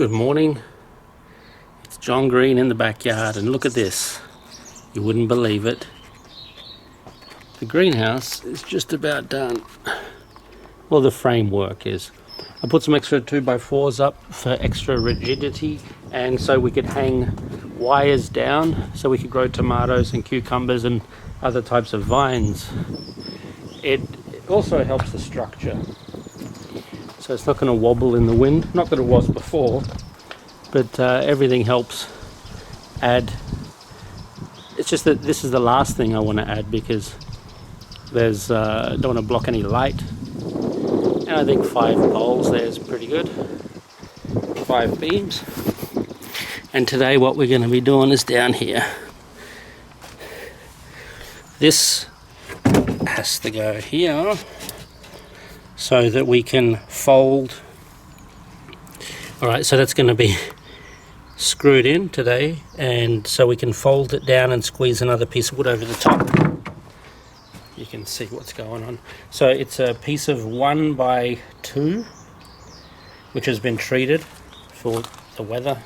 Good morning. It's John Green in the backyard, and look at this. You wouldn't believe it. The greenhouse is just about done. Well, the framework is. I put some extra 2x4s up for extra rigidity, and so we could hang wires down so we could grow tomatoes and cucumbers and other types of vines. It also helps the structure, so it's not going to wobble in the wind. Not that it was before, but everything helps add. It's just that this is the last thing I want to add because there's don't want to block any light, and I think 5 poles there is pretty good, 5 beams. And today what we're going to be doing is down here. This has to go here so that we can fold. Alright, so that's going to be screwed in today, and so we can fold it down and squeeze another piece of wood over the top. You can see what's going on. So it's a piece of 1x2 which has been treated for the weather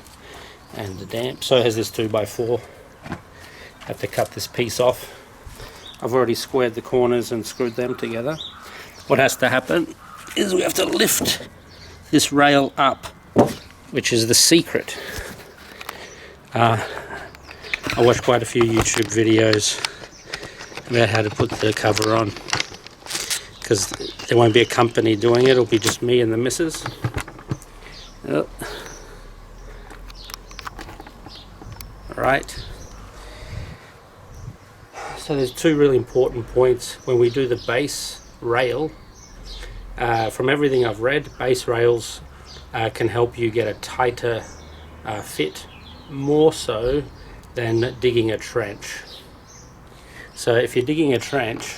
and the damp. So it has this 2x4. I have to cut this piece off. I've already squared the corners and screwed them together. What has to happen is we have to lift this rail up, which is the secret. I watched quite a few YouTube videos about how to put the cover on, because there won't be a company doing it, it'll be just me and the missus. Oh. Alright. So there's 2 really important points when we do the base rail. From everything I've read, base rails can help you get a tighter fit, more so than digging a trench. So if you're digging a trench,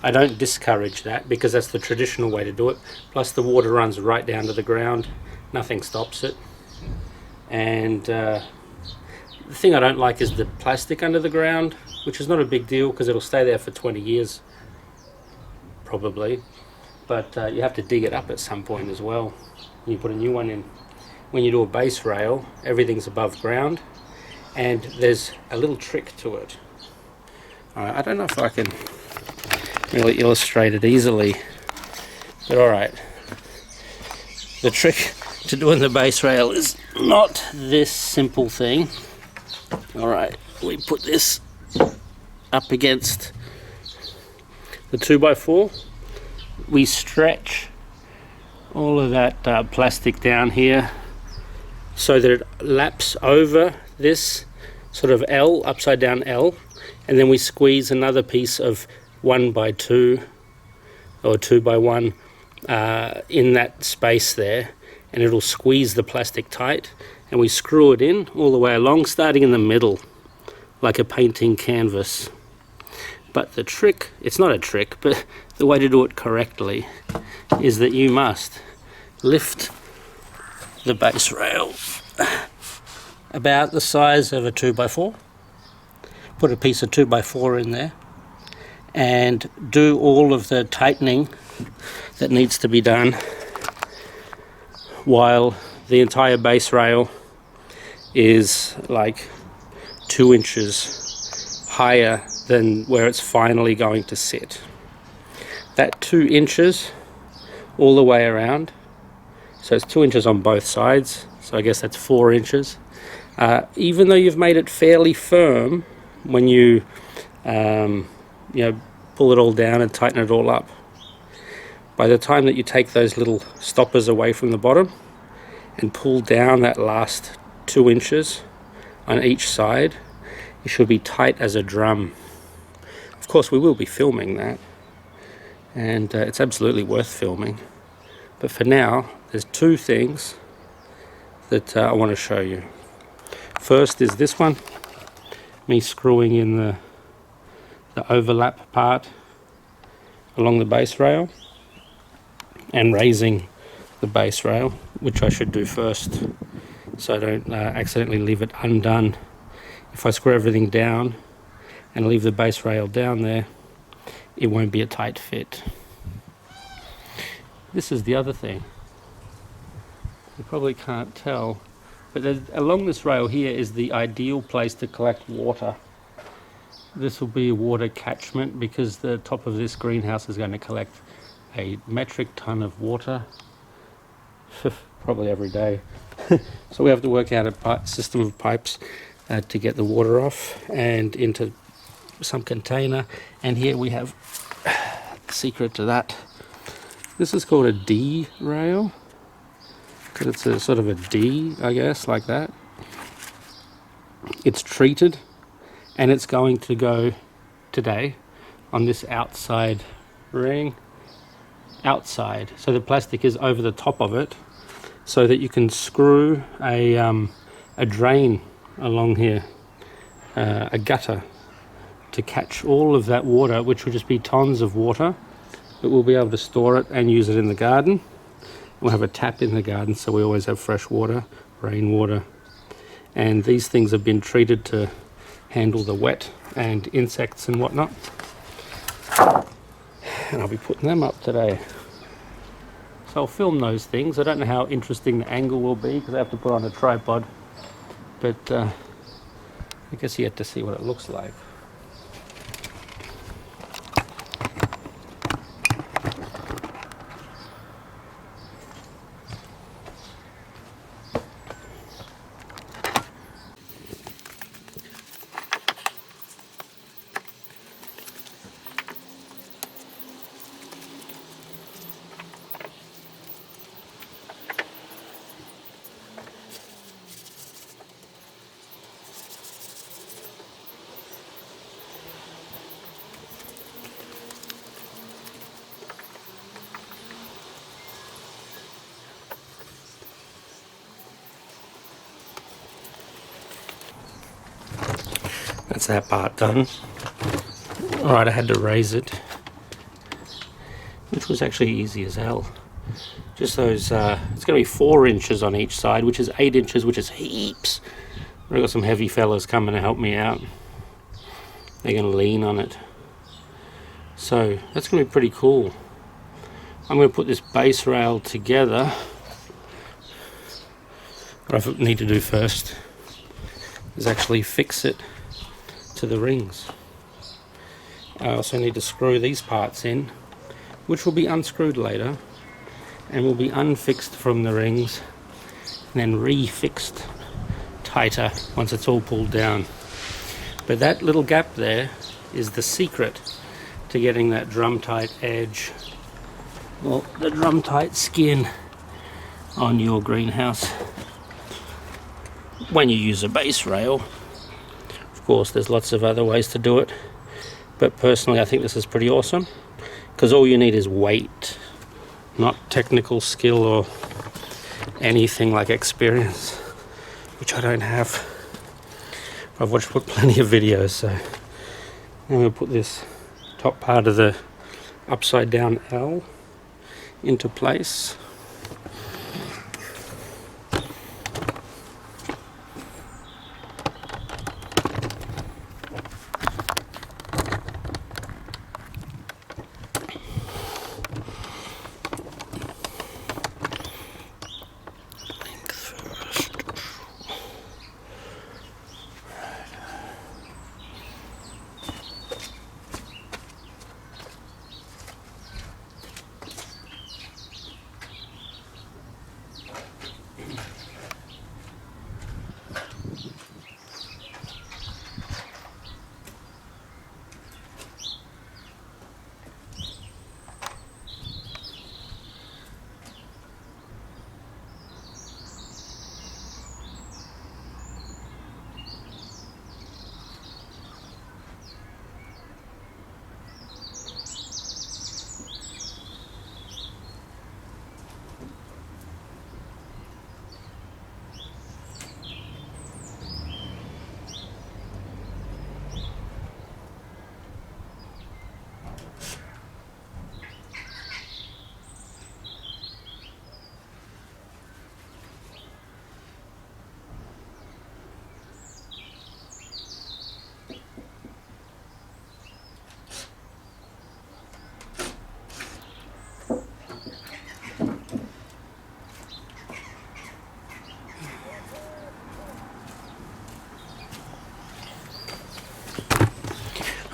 I don't discourage that because that's the traditional way to do it. Plus the water runs right down to the ground, nothing stops it. And the thing I don't like is the plastic under the ground, which is not a big deal because it'll stay there for 20 years probably, but you have to dig it up at some point as well when you put a new one in. When you do a base rail, everything's above ground, and there's a little trick to it. I don't know if I can really illustrate it easily, but alright. The trick to doing the base rail is not this simple thing. Alright, we put this up against the 2x4. We stretch all of that plastic down here so that it laps over this sort of L, upside down L, and then we squeeze another piece of 1x2 or 2x1 in that space there, and it'll squeeze the plastic tight, and we screw it in all the way along, starting in the middle like a painting canvas. But the trick, it's not a trick, but the way to do it correctly is that you must lift the base rail about the size of a 2x4, put a piece of 2x4 in there, and do all of the tightening that needs to be done while the entire base rail is like 2 inches higher than where it's finally going to sit. That 2 inches all the way around, so it's 2 inches on both sides, so I guess that's 4 inches. Even though you've made it fairly firm, when you pull it all down and tighten it all up, by the time that you take those little stoppers away from the bottom and pull down that last 2 inches on each side, it should be tight as a drum. Of course we will be filming that, and it's absolutely worth filming, but for now there's 2 things that I want to show you. First is this one, me screwing in the overlap part along the base rail and raising the base rail, which I should do first so I don't accidentally leave it undone. If I screw everything down and leave the base rail down there, it won't be a tight fit. This is the other thing. You probably can't tell, but along this rail here is the ideal place to collect water. This will be a water catchment because the top of this greenhouse is going to collect a metric ton of water probably every day. So we have to work out a system of pipes to get the water off and into some container. And here we have the secret to that. This is called a D rail because it's a sort of a D, I guess, like that. It's treated and it's going to go today on this outside ring. Outside, so the plastic is over the top of it so that you can screw a drain along here, a gutter, to catch all of that water, which will just be tons of water, but we'll be able to store it and use it in the garden. We'll have a tap in the garden so we always have fresh water, rainwater, and these things have been treated to handle the wet and insects and whatnot, and I'll be putting them up today. So I'll film those things. I don't know how interesting the angle will be because I have to put on a tripod, but I guess you get to see what it looks like. That's that part done. Alright, I had to raise it, which was actually easy as hell. Just those, it's going to be 4 inches on each side, which is 8 inches, which is heaps. I've got some heavy fellas coming to help me out. They're going to lean on it. So that's going to be pretty cool. I'm going to put this base rail together. What I need to do first is actually fix it to the rings. I also need to screw these parts in, which will be unscrewed later and will be unfixed from the rings and then refixed tighter once it's all pulled down. But that little gap there is the secret to getting that drum tight edge, well, the drum tight skin on your greenhouse when you use a base rail. Of course, there's lots of other ways to do it, but personally I think this is pretty awesome because all you need is weight, not technical skill or anything like experience, which I don't have. I've watched plenty of videos, so I'm going to put this top part of the upside down L into place.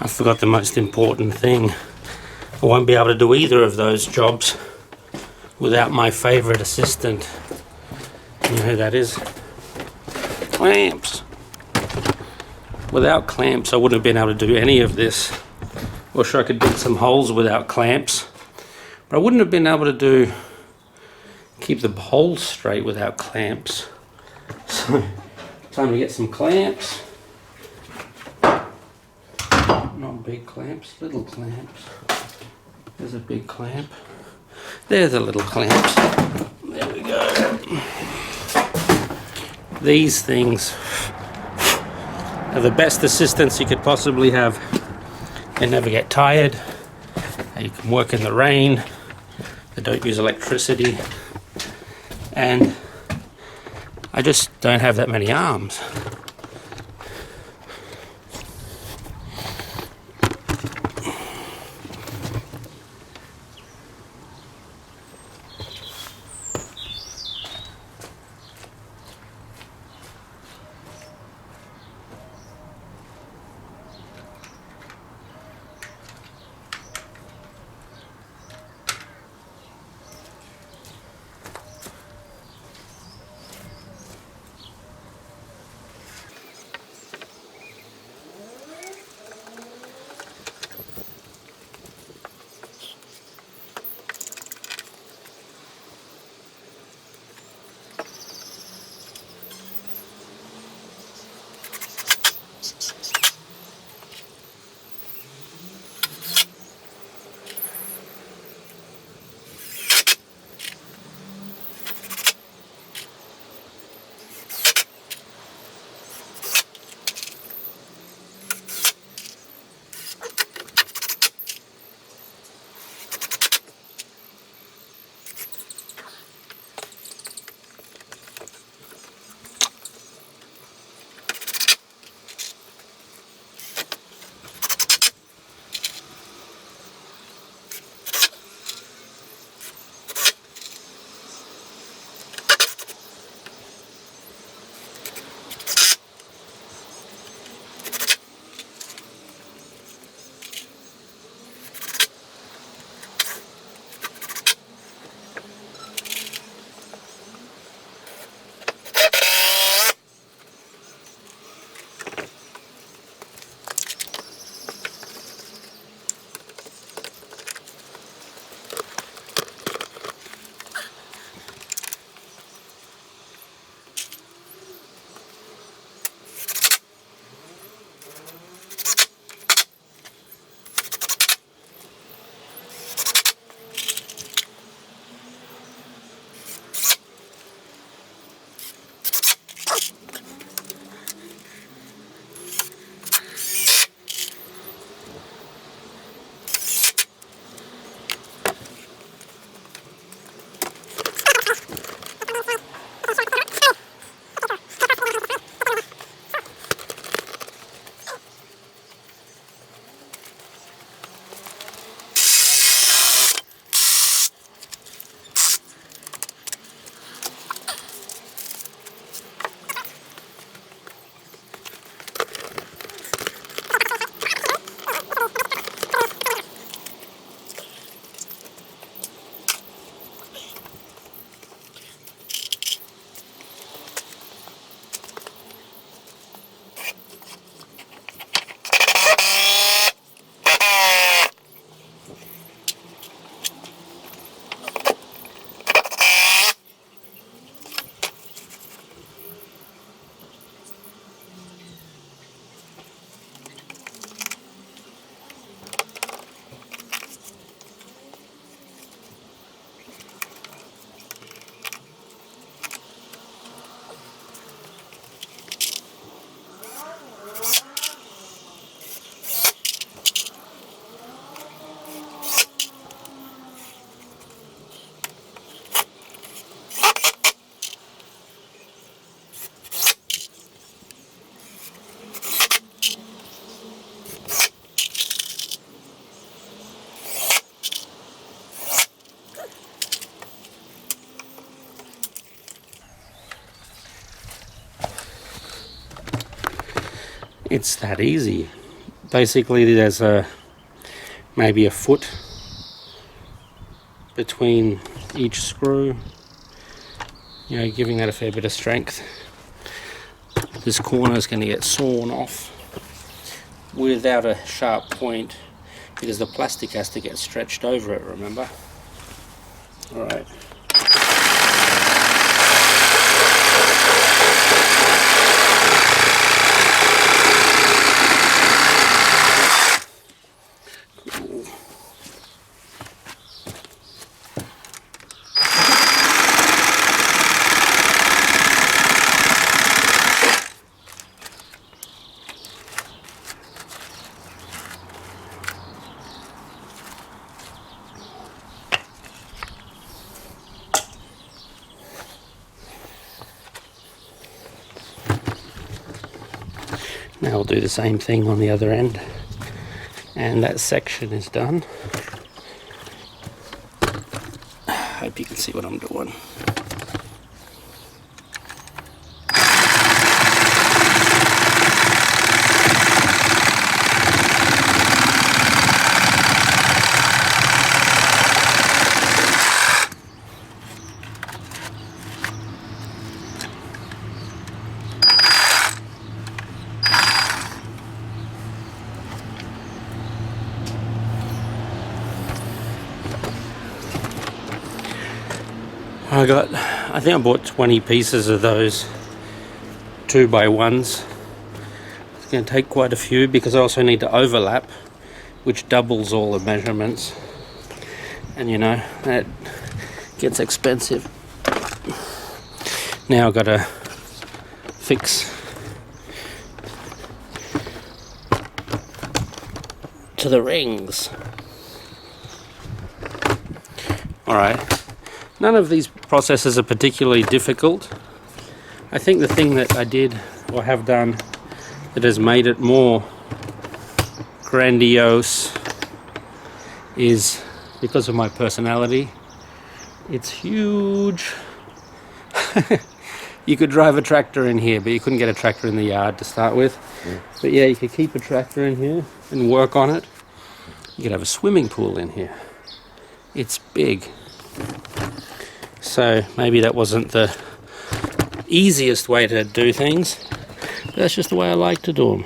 I forgot the most important thing. I won't be able to do either of those jobs without my favourite assistant. You know who that is? Clamps. Without clamps I wouldn't have been able to do any of this. Or sure, I could dig some holes without clamps, but I wouldn't have been able to keep the holes straight without clamps. So time to get some clamps. Not big clamps, little clamps. There's a big clamp. There's the little clamps. There we go. These things are the best assistants you could possibly have. They never get tired. You can work in the rain. They don't use electricity. And I just don't have that many arms. It's that easy. basically there's maybe a foot between each screw, you know, giving that a fair bit of strength. This corner is going to get sawn off without a sharp point because the plastic has to get stretched over it, remember? Alright. Now I'll do the same thing on the other end, and that section is done. Hope you can see what I'm doing. I think I bought 20 pieces of those 2x1s. It's going to take quite a few because I also need to overlap, which doubles all the measurements, and you know, that gets expensive. Now I've got to fix to the rings. Alright. None of these processes are particularly difficult. I think the thing that I did or have done that has made it more grandiose is because of my personality. It's huge. You could drive a tractor in here, but you couldn't get a tractor in the yard to start with. Yeah. But yeah, you could keep a tractor in here and work on it. You could have a swimming pool in here. It's big. So maybe that wasn't the easiest way to do things, but that's just the way I like to do them.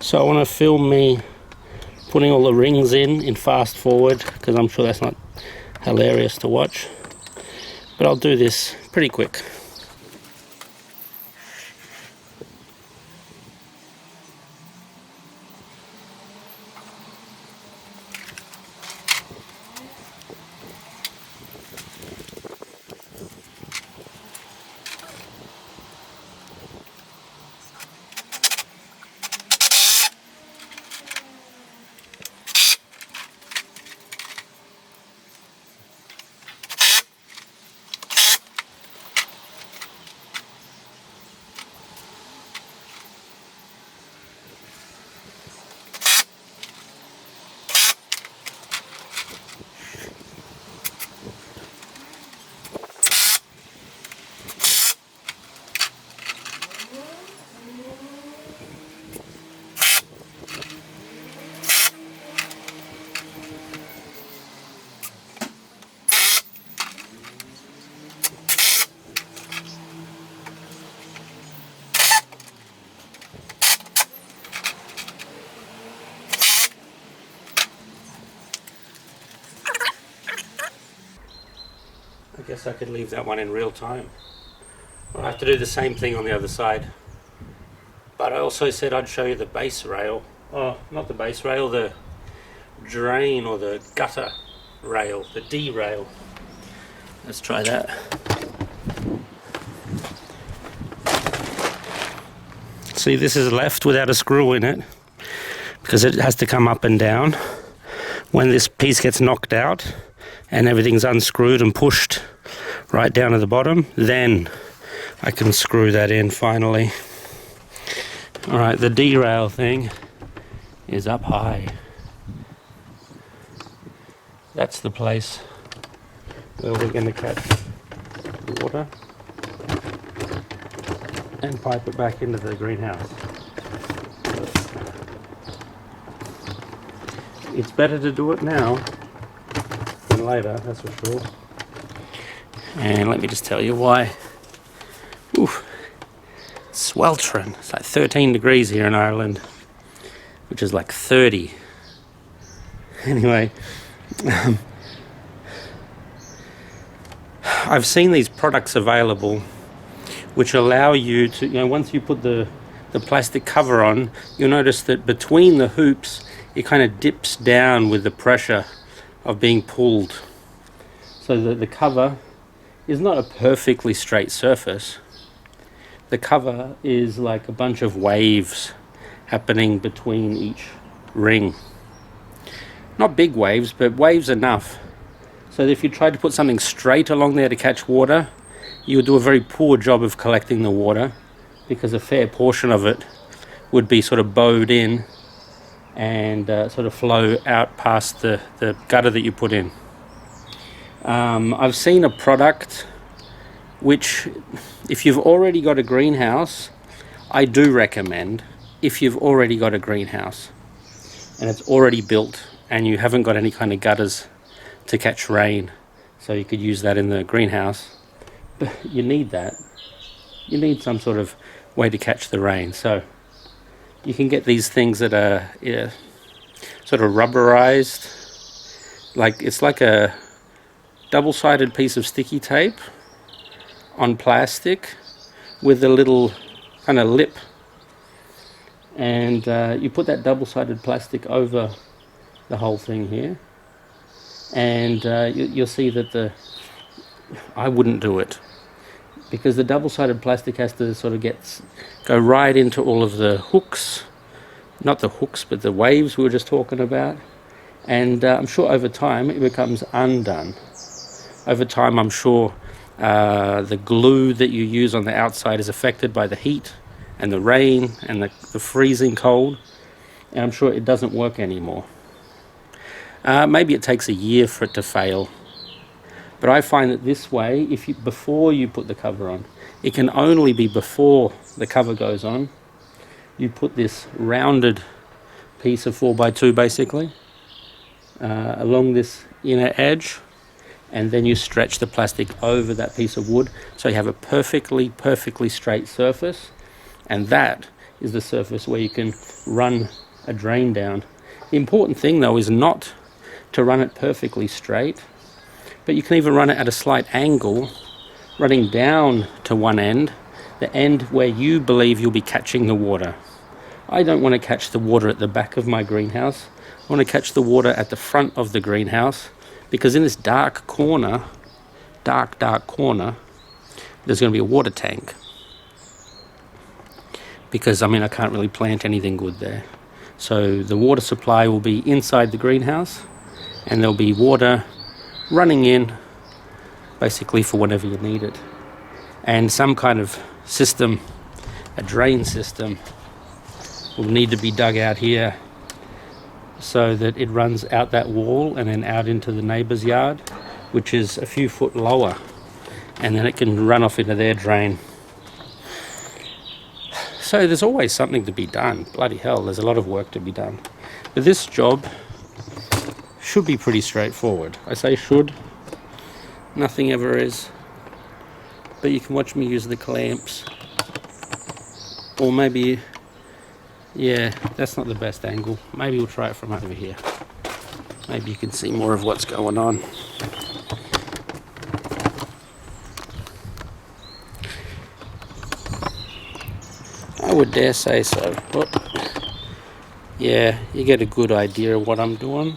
So I want to film me putting all the rings in fast forward, because I'm sure that's not hilarious to watch, but I'll do this pretty quick. I guess I could leave that one in real time. I'll have to do the same thing on the other side. But I also said I'd show you the base rail. Oh, not the base rail, the drain or the gutter rail, the D rail. Let's try that. See, this is left without a screw in it because it has to come up and down. When this piece gets knocked out and everything's unscrewed and pushed right down to the bottom, then I can screw that in finally. Alright, the derail thing is up high. That's the place where we're going to catch the water and pipe it back into the greenhouse. it's better to do it now than later, that's for sure. And let me just tell you why. Oof. Sweltering. It's like 13 degrees here in Ireland, which is like 30. Anyway, I've seen these products available which allow you to, once you put the plastic cover on, you'll notice that between the hoops it kind of dips down with the pressure of being pulled, so that the cover is not a perfectly straight surface. The cover is like a bunch of waves happening between each ring. Not big waves, but waves enough so that if you tried to put something straight along there to catch water, you would do a very poor job of collecting the water, because a fair portion of it would be sort of bowed in and sort of flow out past the gutter that you put in. I've seen a product which, if you've already got a greenhouse, I do recommend. If you've already got a greenhouse and it's already built and you haven't got any kind of gutters to catch rain, so you could use that in the greenhouse, but you need that. You need some sort of way to catch the rain. So you can get these things that are sort of rubberized, like it's like a double-sided piece of sticky tape on plastic with a little kind of lip, and you put that double-sided plastic over the whole thing here, and you'll see that I wouldn't do it, because the double-sided plastic has to sort of go right into all of the hooks, not the hooks but the waves we were just talking about, and I'm sure over time it becomes undone. Over time, I'm sure the glue that you use on the outside is affected by the heat and the rain and the freezing cold, and I'm sure it doesn't work anymore. Maybe it takes a year for it to fail, but I find that this way, before you put the cover on, it can only be before the cover goes on, you put this rounded piece of 4x2 basically along this inner edge, and then you stretch the plastic over that piece of wood so you have a perfectly straight surface, and that is the surface where you can run a drain down. The important thing though is not to run it perfectly straight, but you can even run it at a slight angle, running down to one end, the end where you believe you'll be catching the water. I don't want to catch the water at the back of my greenhouse. I want to catch the water at the front of the greenhouse, because in this dark corner, there's going to be a water tank. Because, I can't really plant anything good there. So the water supply will be inside the greenhouse, and there'll be water running in, basically for whenever you need it. And some kind of system, a drain system, will need to be dug out here so that it runs out that wall and then out into the neighbour's yard, which is a few foot lower, and then it can run off into their drain. So there's always something to be done. Bloody hell, there's a lot of work to be done. But this job should be pretty straightforward. I say should, nothing ever is. But you can watch me use the clamps. Or maybe, yeah, that's not the best angle. Maybe we'll try it from over here. Maybe you can see more of what's going on. I would dare say so. But yeah, you get a good idea of what I'm doing.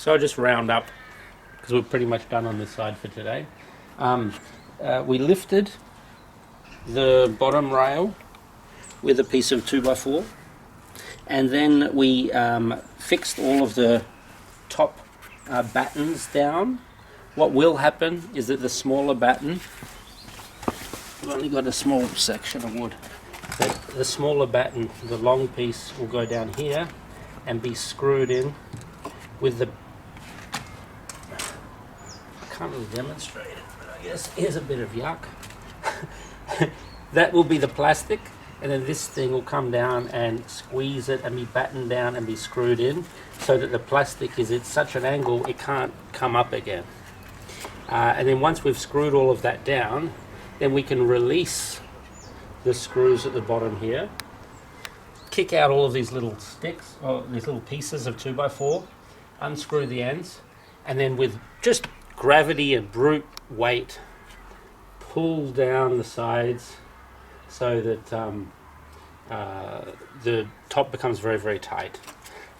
So I'll just round up because we're pretty much done on this side for today. We lifted the bottom rail with a piece of 2x4, and then we fixed all of the top battens down. What will happen is that the smaller batten, I've only got a small section of wood, but the smaller batten, the long piece, will go down here and be screwed in with the, I can't really demonstrate it, but I guess here's a bit of yuck. That will be the plastic, and then this thing will come down and squeeze it and be battened down and be screwed in, so that the plastic is at such an angle it can't come up again. And then once we've screwed all of that down, then we can release the screws at the bottom here, kick out all of these little sticks, or these little pieces of 2x4, unscrew the ends, and then with just gravity and brute weight, pull down the sides so that the top becomes very, very tight.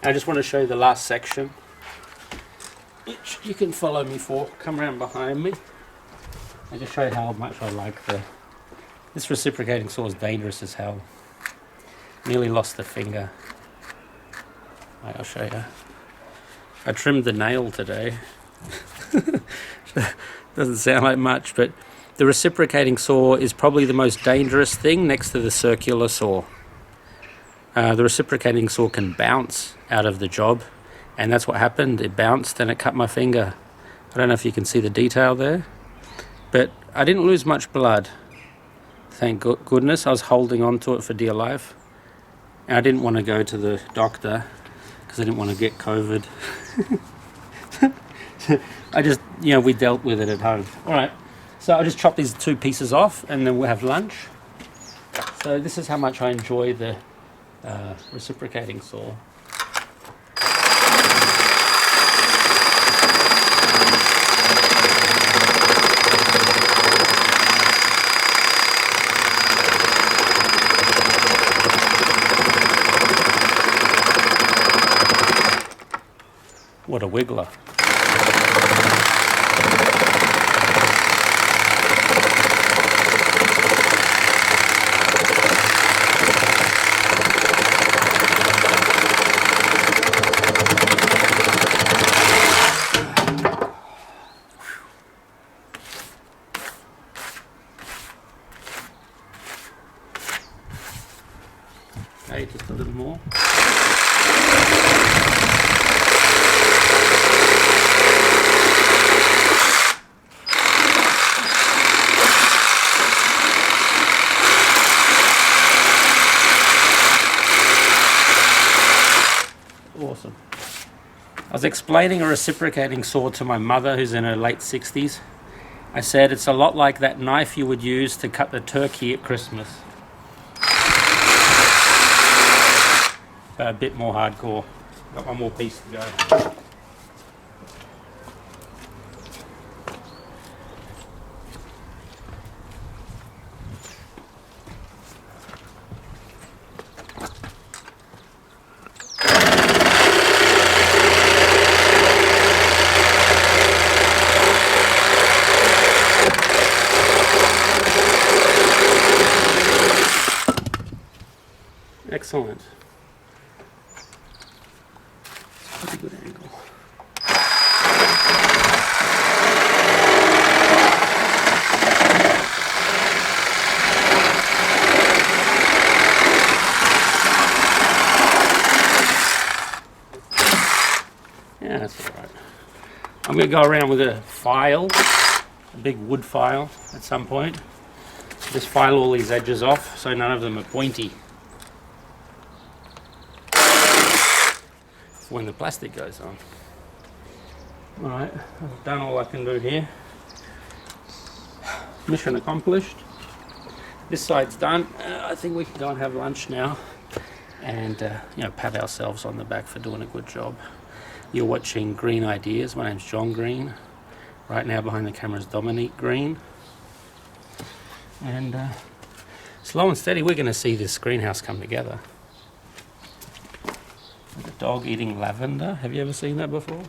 And I just want to show you the last section, which you can follow me for. Come around behind me and just show you how much I like this reciprocating saw. Is dangerous as hell. Nearly lost the finger. Right, I'll show you. I trimmed the nail today. Doesn't sound like much, but the reciprocating saw is probably the most dangerous thing next to the circular saw. The reciprocating saw can bounce out of the job, and that's what happened. It bounced and it cut my finger. I don't know if you can see the detail there, but I didn't lose much blood. Thank goodness. I was holding on to it for dear life, and I didn't want to go to the doctor because I didn't want to get COVID. I just, we dealt with it at home. All right, so I'll just chop these two pieces off and then we'll have lunch. So this is how much I enjoy the reciprocating saw. What a wiggler. Okay, just a little more. Awesome. I was explaining a reciprocating saw to my mother, who's in her late 60s. I said it's a lot like that knife you would use to cut the turkey at Christmas. But a bit more hardcore. Got one more piece to go. Excellent. Pretty good angle. Yeah, that's all right. I'm going to go around with a file, a big wood file at some point. Just file all these edges off so none of them are pointy when the plastic goes on. Alright, I've done all I can do here. Mission accomplished. This side's done. I think we can go and have lunch now and pat ourselves on the back for doing a good job. You're watching Green Ideas. My name's John Green. Right now behind the camera is Dominique Green. And slow and steady we're going to see this greenhouse come together. A dog eating lavender. Have you ever seen that before?